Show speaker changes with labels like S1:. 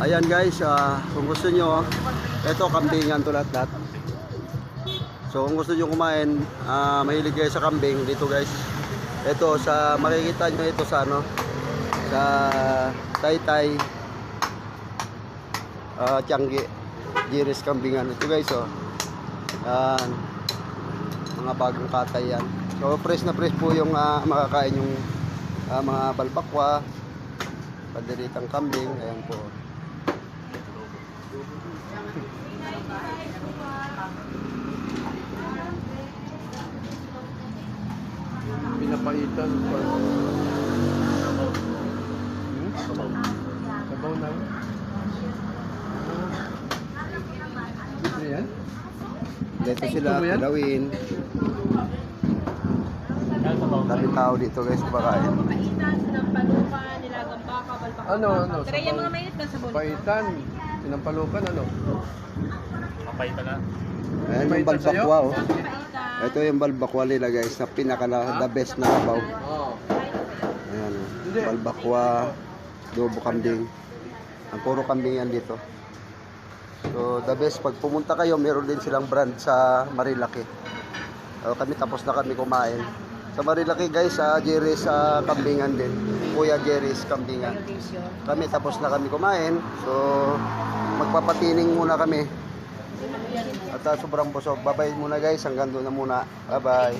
S1: Ayan guys, kung gusto nyo, ito kambingan to lahat. So kung gusto nyo kumain, mahilig kayo sa kambing dito guys. Ito sa makikita nyo ito sa ano, sa Taytay Tiangge Giris Kambingan. Ito guys yan, mga bagong katay yan. So fresh na fresh po yung makakain yung mga balbakwa, padiritang kambing. Ayan po.
S2: Pinapaitan pa. Sabaw na. Ito yan?
S1: Dito sila pilawin. Daming tao dito guys kumakain.
S3: Paitan, sinampalukan, nilagang baka, balbaka.
S2: Ano?
S3: Try yung mga mainit na sabon.
S2: Paitan. Sinampalukan ano?
S4: Kapaitan na.
S1: Ayan yung balbakwa oh. Ito yung balbakwa nila guys na pinaka the best na kabaw.
S2: Oo.
S1: Ayan balbakwa, adobo kambing. Ang puro kambing yan dito. So the best, pag pumunta kayo meron din silang brand sa Marilaki. Kami tapos na kami kumain. Sa Marilaki guys, sa Jerry's Kambingan din. Kuya Jerry's Kambingan. Kami tapos na kami kumain. So magpapatining muna kami. At sobrang busog. Bye-bye muna guys. Hanggang doon na muna. Bye-bye.